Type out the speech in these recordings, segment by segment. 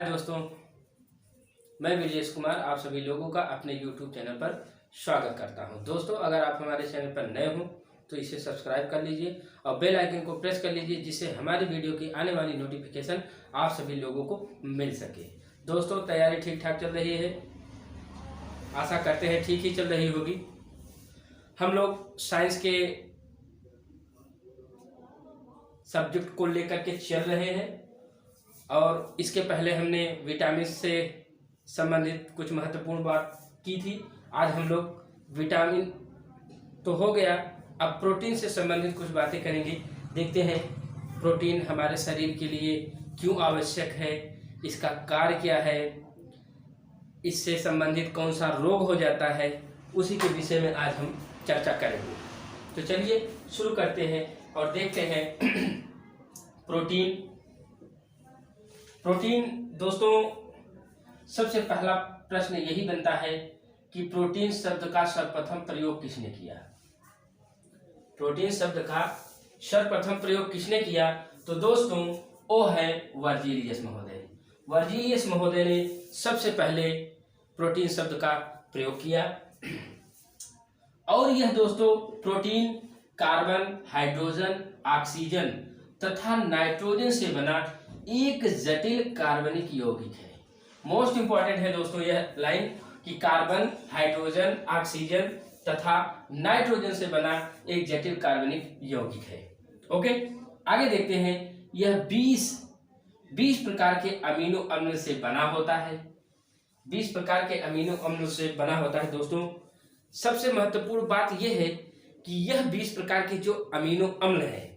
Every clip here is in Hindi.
दोस्तों, मैं ब्रजेश कुमार आप सभी लोगों का अपने YouTube चैनल पर स्वागत करता हूं। दोस्तों, अगर आप हमारे चैनल पर नए हो तो इसे सब्सक्राइब कर लीजिए और बेल आइकन को प्रेस कर लीजिए, जिससे हमारी वीडियो की आने वाली नोटिफिकेशन आप सभी लोगों को मिल सके। दोस्तों, तैयारी ठीक ठाक चल रही है? आशा करते हैं ठीक ही चल रही होगी। हम लोग साइंस के सब्जेक्ट को लेकर के चल रहे हैं और इसके पहले हमने विटामिन से संबंधित कुछ महत्वपूर्ण बात की थी। आज हम लोग विटामिन तो हो गया, अब प्रोटीन से संबंधित कुछ बातें करेंगे। देखते हैं प्रोटीन हमारे शरीर के लिए क्यों आवश्यक है, इसका कार्य क्या है, इससे संबंधित कौन सा रोग हो जाता है, उसी के विषय में आज हम चर्चा करेंगे। तो चलिए शुरू करते हैं और देखते हैं प्रोटीन। दोस्तों, सबसे पहला प्रश्न यही बनता है कि प्रोटीन शब्द का सर्वप्रथम प्रयोग किसने किया? प्रोटीन शब्द का सर्वप्रथम प्रयोग किसने किया? तो दोस्तों, वो है वर्जीलियस महोदय। वर्जीलियस महोदय ने सबसे पहले प्रोटीन शब्द का प्रयोग किया। और यह दोस्तों प्रोटीन कार्बन, हाइड्रोजन, ऑक्सीजन तथा नाइट्रोजन से बना एक जटिल कार्बनिक यौगिक है। मोस्ट इंपॉर्टेंट है दोस्तों यह लाइन कि कार्बन, हाइड्रोजन, ऑक्सीजन तथा नाइट्रोजन से बना एक जटिल कार्बनिक यौगिक है। ओके, आगे देखते हैं। यह 20 प्रकार के अमीनो अम्ल से बना होता है। 20 प्रकार के अमीनो अम्ल से बना होता है। दोस्तों, सबसे महत्वपूर्ण बात यह है कि यह 20 प्रकार के जो अमीनो अम्ल है,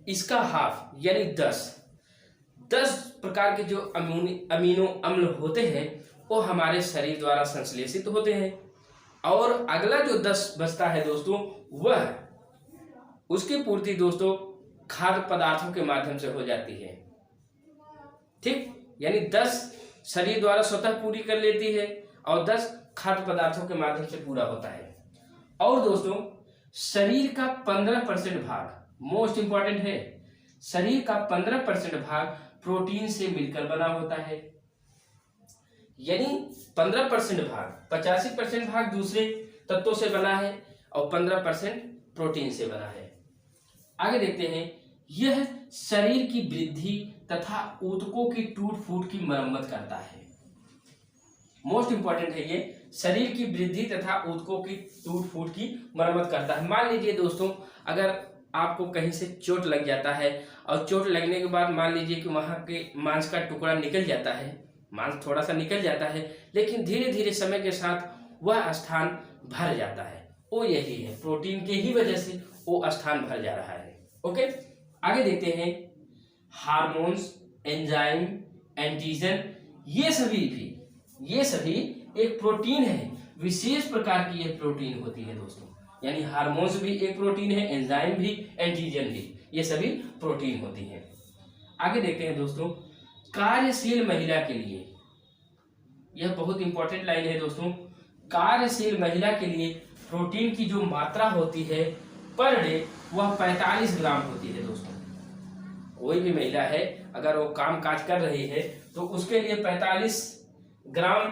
इसका हाफ यानी 10 प्रकार के जो अमीनो अम्ल होते हैं वो हमारे शरीर द्वारा संश्लेषित होते हैं। और अगला जो 10 बचता है दोस्तों, वह उसकी पूर्ति दोस्तों खाद्य पदार्थों के माध्यम से हो जाती है। ठीक, यानी 10 शरीर द्वारा स्वतः पूरी कर लेती है और 10 खाद्य पदार्थों के माध्यम से पूरा होता है। और दोस्तों, शरीर का 15% भाग, मोस्ट इंपॉर्टेंट है, शरीर का 15% भाग प्रोटीन से मिलकर बना होता है। यानी 15% भाग, 85% भाग दूसरे तत्वों से बना है और 15% प्रोटीन से बना है। आगे देखते हैं। यह शरीर की वृद्धि तथा ऊतकों की टूट फूट की मरम्मत करता है। मोस्ट इंपॉर्टेंट है, ये शरीर की वृद्धि तथा ऊतकों की टूट फूट की मरम्मत करता है। मान लीजिए दोस्तों, अगर आपको कहीं से चोट लग जाता है और चोट लगने के बाद मान लीजिए कि वहां के मांस का टुकड़ा निकल जाता है, मांस थोड़ा सा निकल जाता है, लेकिन धीरे धीरे समय के साथ वह स्थान भर जाता है। वो यही है, प्रोटीन के ही वजह से वो स्थान भर जा रहा है। ओके, आगे देखते हैं। हार्मोन्स, एंजाइम, एंटीजन, ये सभी एक प्रोटीन है। विशेष प्रकार की यह प्रोटीन होती है दोस्तों। यानी हार्मोन्स भी एक प्रोटीन है, एंजाइम भी, एंटीजन भी, ये सभी प्रोटीन होती हैं। आगे देखते हैं दोस्तों। कार्यशील महिला के लिए, यह बहुत इंपॉर्टेंट लाइन है दोस्तों। कार्यशील महिला के लिए प्रोटीन की जो मात्रा होती है पर डे, वह 45 ग्राम होती है दोस्तों। कोई भी महिला है अगर वो काम काज कर रही है तो उसके लिए 45 ग्राम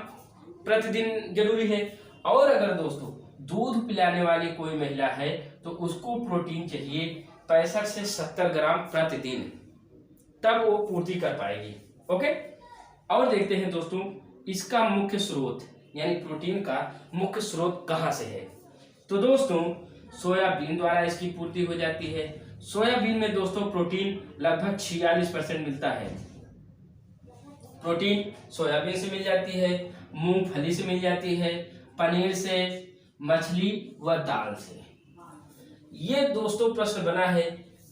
प्रतिदिन जरूरी है। और अगर दोस्तों दूध पिलाने वाली कोई महिला है तो उसको प्रोटीन चाहिए 65 से 70 ग्राम प्रतिदिन, तब वो पूर्ति कर पाएगी। ओके, और देखते हैं दोस्तों इसका मुख्य स्रोत, यानी प्रोटीन का मुख्य स्रोत कहां से है। तो दोस्तों, सोयाबीन द्वारा इसकी पूर्ति हो जाती है। सोयाबीन में दोस्तों प्रोटीन लगभग 46% मिलता है। प्रोटीन सोयाबीन से मिल जाती है, मूंगफली से मिल जाती है, पनीर से, मछली व दाल से। ये दोस्तों प्रश्न बना है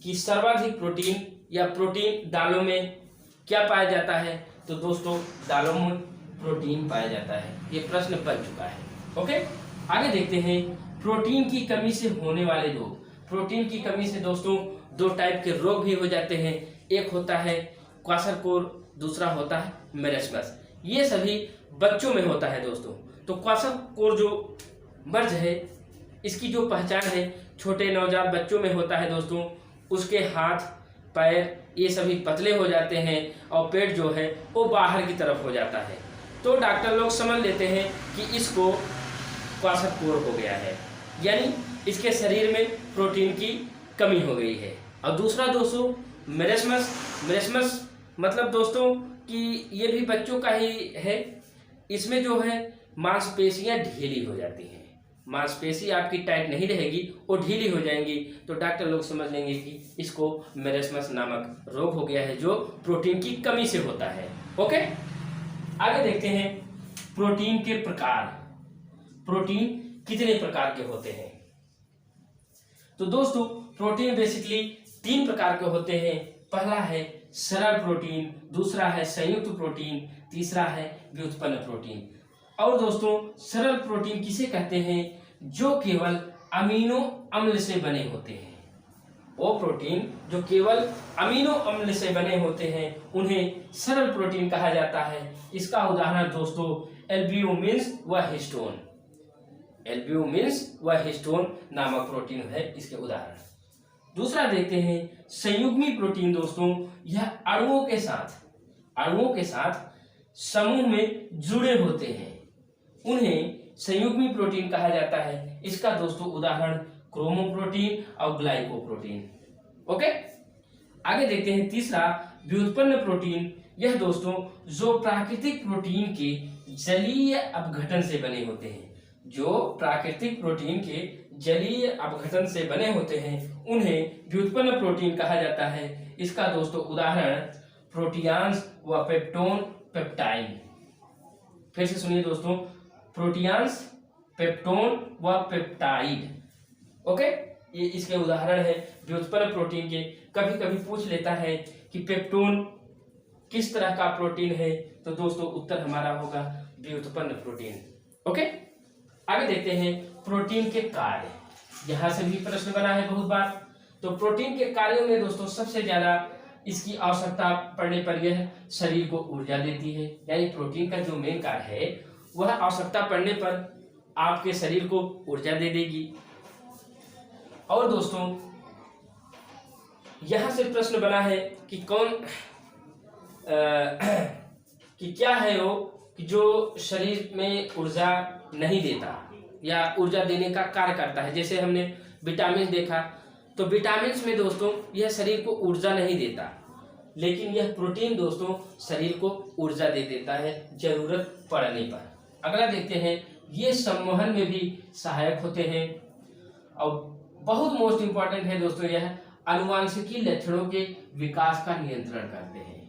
कि सर्वाधिक प्रोटीन या प्रोटीन दालों में क्या पाया जाता है? तो दोस्तों दालों में प्रोटीन पाया जाता है। ये प्रश्न बन चुका है। ओके, आगे देखते हैं। प्रोटीन की कमी से होने वाले रोग। प्रोटीन की कमी से दोस्तों 2 टाइप के रोग भी हो जाते हैं। एक होता है क्वाशरकोर, दूसरा होता है मेरेस्मस। ये सभी बच्चों में होता है दोस्तों। तो क्वाशरकोर जो मर्ज है, इसकी जो पहचान है छोटे नवजात बच्चों में होता है दोस्तों। उसके हाथ, पैर ये सभी पतले हो जाते हैं और पेट जो है वो बाहर की तरफ हो जाता है। तो डॉक्टर लोग समझ लेते हैं कि इसको क्वाशरकोर हो गया है, यानी इसके शरीर में प्रोटीन की कमी हो गई है। और दूसरा दोस्तों मेरेस्मस मतलब दोस्तों कि ये भी बच्चों का ही है। इसमें जो है मांसपेशियां ढीली हो जाती हैं, मांसपेशी आपकी टाइट नहीं रहेगी, वो ढीली हो जाएंगी। तो डॉक्टर लोग समझ लेंगे कि इसको मेरेस्मस नामक रोग हो गया है, जो प्रोटीन की कमी से होता है। ओके, आगे देखते हैं प्रोटीन के प्रकार। प्रोटीन कितने प्रकार के होते हैं? तो दोस्तों प्रोटीन बेसिकली 3 प्रकार के होते हैं। पहला है सरल प्रोटीन, दूसरा है संयुक्त प्रोटीन, तीसरा है व्युत्पन्न प्रोटीन। और दोस्तों सरल प्रोटीन किसे कहते हैं? जो केवल अमीनो अम्ल से बने होते हैं। वो प्रोटीन जो केवल अमीनो अम्ल से बने होते हैं उन्हें सरल प्रोटीन कहा जाता है। इसका उदाहरण दोस्तों एल्ब्यूमिन्स व हिस्टोन, एल्ब्यूमिन्स व हिस्टोन नामक प्रोटीन है इसके उदाहरण। दूसरा देखते हैं संयुग्मी प्रोटीन। दोस्तों यह अणुओं के साथ समूह में जुड़े होते हैं, उन्हें संयुग्मी प्रोटीन कहा जाता है। इसका दोस्तों उदाहरण क्रोमोप्रोटीन और ग्लाइकोप्रोटीन। ओके, आगे देखते हैं तीसरा व्युत्पन्न प्रोटीन। यह दोस्तों जो प्राकृतिक प्रोटीन के जलीय अपघटन से बने होते हैं, जो प्राकृतिक प्रोटीन के जलीय अपघटन से बने होते हैं उन्हें व्युत्पन्न प्रोटीन कहा जाता है। इसका दोस्तों उदाहरण प्रोटियान्स व पेप्टोन पेप्टाइन। फिर से सुनिए दोस्तों, प्रोटियान्स, पेप्टोन व पेप्टाइड। ओके, ये इसके उदाहरण है व्युत्पन्न प्रोटीन के। कभी कभी पूछ लेता है कि पेप्टोन किस तरह का प्रोटीन है, तो दोस्तों उत्तर हमारा होगा व्युत्पन्न प्रोटीन। ओके, आगे देखते हैं प्रोटीन के कार्य। यहां से भी प्रश्न बना है बहुत बार। तो प्रोटीन के कार्यों में दोस्तों सबसे ज्यादा इसकी आवश्यकता पड़ने पर यह शरीर को ऊर्जा देती है, यानी प्रोटीन का जो मेन कार्य है वह आवश्यकता पड़ने पर आपके शरीर को ऊर्जा दे देगी। और दोस्तों यहां से प्रश्न बना है कि कि क्या है वो कि जो शरीर में ऊर्जा नहीं देता या ऊर्जा देने का कार्य करता है। जैसे हमने विटामिन देखा, तो विटामिन में दोस्तों यह शरीर को ऊर्जा नहीं देता, लेकिन यह प्रोटीन दोस्तों शरीर को ऊर्जा दे देता है जरूरत पड़ने पर। अगला देखते हैं, ये संवहन में भी सहायक होते हैं। और बहुत मोस्ट इंपॉर्टेंट है दोस्तों, यह आनुवांशिकी लक्षणों के विकास का नियंत्रण करते हैं।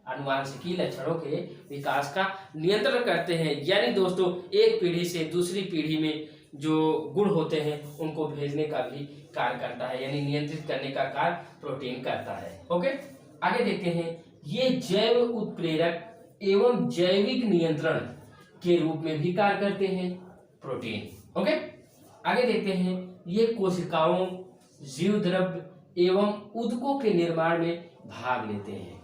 आनुवांशिकी लक्षणों के विकास का नियंत्रण करते हैं, यानी दोस्तों एक पीढ़ी से दूसरी पीढ़ी में जो गुण होते हैं उनको भेजने का भी कार्य करता है, यानी नियंत्रित करने का कार्य प्रोटीन करता है। ओके, आगे देखते हैं, ये जैव उत्प्रेरक एवं जैविक नियंत्रण के रूप में भी कार्य करते हैं प्रोटीन। ओके, आगे देखते हैं, ये कोशिकाओं, जीव द्रव्य एवं ऊतकों के निर्माण में भाग लेते हैं।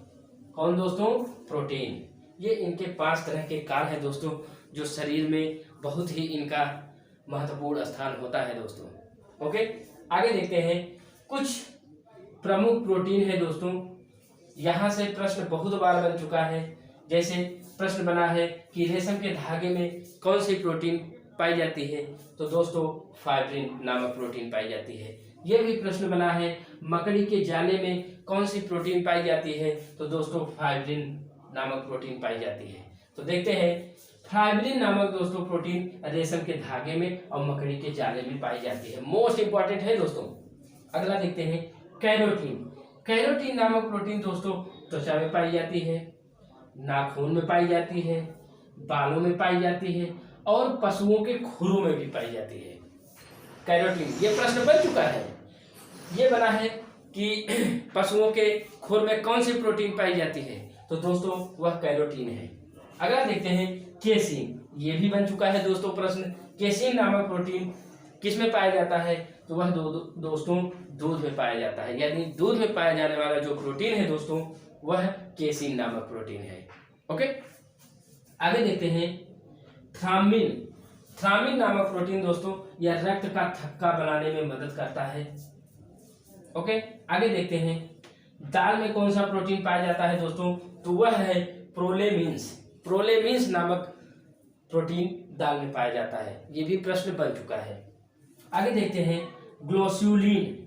कौन दोस्तों? प्रोटीन। ये इनके 5 तरह के कार्य हैं दोस्तों, जो शरीर में बहुत ही इनका महत्वपूर्ण स्थान होता है दोस्तों। ओके, आगे देखते हैं, कुछ प्रमुख प्रोटीन है दोस्तों। यहाँ से प्रश्न बहुत बार बन चुका है। जैसे प्रश्न बना है कि रेशम के धागे में कौन सी प्रोटीन पाई जाती है, तो दोस्तों फाइब्रिन नामक प्रोटीन पाई जाती है। यह भी प्रश्न बना है, मकड़ी के जाले में कौन सी प्रोटीन पाई जाती है, तो दोस्तों फाइब्रिन नामक प्रोटीन पाई जाती है। तो देखते हैं, फाइब्रिन नामक दोस्तों प्रोटीन रेशम के धागे में और मकड़ी के जाले में पाई जाती है। मोस्ट इंपॉर्टेंट है दोस्तों। अगला देखते हैं, कैरोटीन। कैरोटीन नामक प्रोटीन दोस्तों त्वचा में पाई जाती है, नाखून में पाई जाती है, बालों में पाई जाती है और पशुओं के खुरों में भी पाई जाती है कैरोटीन। ये प्रश्न बन चुका है। ये बना है कि पशुओं के खुर में कौन सी प्रोटीन पाई जाती है, तो दोस्तों वह कैरोटीन है। अगला देखते हैं, केसीन। ये भी बन चुका है दोस्तों प्रश्न। केसीन नामक प्रोटीन किस में पाया जाता है, तो वह दोस्तों दूध में पाया जाता है, यानी दूध में पाया जाने वाला जो प्रोटीन है दोस्तों वह केसीन नामक प्रोटीन है। ओके, आगे देखते हैं, थ्रामिन। थ्रामिन नामक प्रोटीन दोस्तों यह रक्त का थक्का बनाने में मदद करता है। ओके, आगे देखते हैं, दाल में कौन सा प्रोटीन पाया जाता है दोस्तों? तो वह है प्रोलेमिन्स। प्रोलेमिन्स नामक प्रोटीन दाल में पाया जाता है। ये भी प्रश्न बन चुका है। आगे देखते हैं ग्लोस्यूलिन।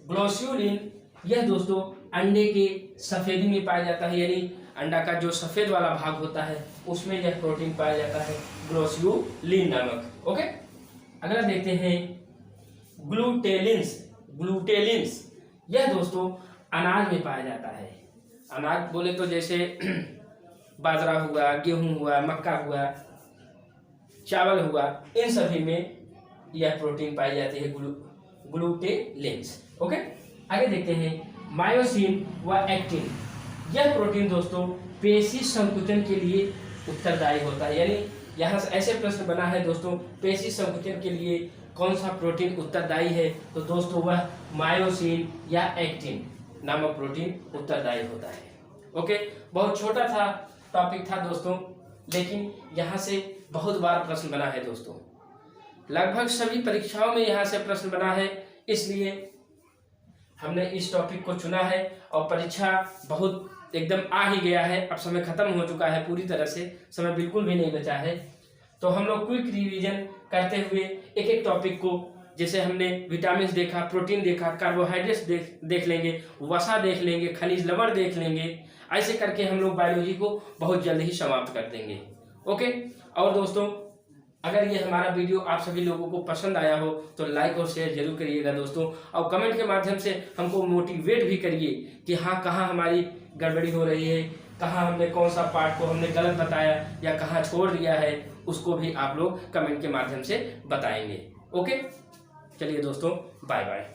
ग्लोस्यूलिन यह दोस्तों अंडे के सफेदी में पाया जाता है, यानी अंडा का जो सफेद वाला भाग होता है उसमें यह प्रोटीन पाया जाता है, ग्लोस्यूलिन नामक। ओके, अगला देखते हैं ग्लूटेलिन्स। ग्लूटेलिन्स यह दोस्तों अनाज में पाया जाता है। अनाज बोले तो जैसे बाजरा हुआ, गेहूं हुआ, मक्का हुआ, चावल हुआ, इन सभी में यह प्रोटीन पाई जाती है, ग्लूटेलिन्स। ओके, आगे देखते हैं मायोसिन व एक्टिन। यह प्रोटीन दोस्तों पेशी संकुचन के लिए उत्तरदायी होता है, यानी यहाँ से ऐसे प्रश्न बना है दोस्तों, पेशी संकुचन के लिए कौन सा प्रोटीन उत्तरदायी है? तो दोस्तों वह मायोसिन या एक्टिन नामक प्रोटीन उत्तरदायी होता है। ओके, बहुत छोटा था टॉपिक था दोस्तों, लेकिन यहाँ से बहुत बार प्रश्न बना है दोस्तों। लगभग सभी परीक्षाओं में यहाँ से प्रश्न बना है, इसलिए हमने इस टॉपिक को चुना है। और परीक्षा बहुत एकदम आ ही गया है, अब समय खत्म हो चुका है पूरी तरह से, समय बिल्कुल भी नहीं बचा है। तो हम लोग क्विक रिवीजन करते हुए एक एक टॉपिक को, जैसे हमने विटामिन देखा, प्रोटीन देखा, कार्बोहाइड्रेट्स देख लेंगे, वसा देख लेंगे, खनिज लवण देख लेंगे। ऐसे करके हम लोग बायोलॉजी को बहुत जल्द ही समाप्त कर देंगे। ओके, और दोस्तों अगर ये हमारा वीडियो आप सभी लोगों को पसंद आया हो तो लाइक और शेयर जरूर करिएगा दोस्तों, और कमेंट के माध्यम से हमको मोटिवेट भी करिए कि हाँ कहाँ हमारी गड़बड़ी हो रही है, कहाँ हमने कौन सा पार्ट को हमने गलत बताया या कहाँ छोड़ दिया है, उसको भी आप लोग कमेंट के माध्यम से बताएंगे। ओके, चलिए दोस्तों, बाय बाय।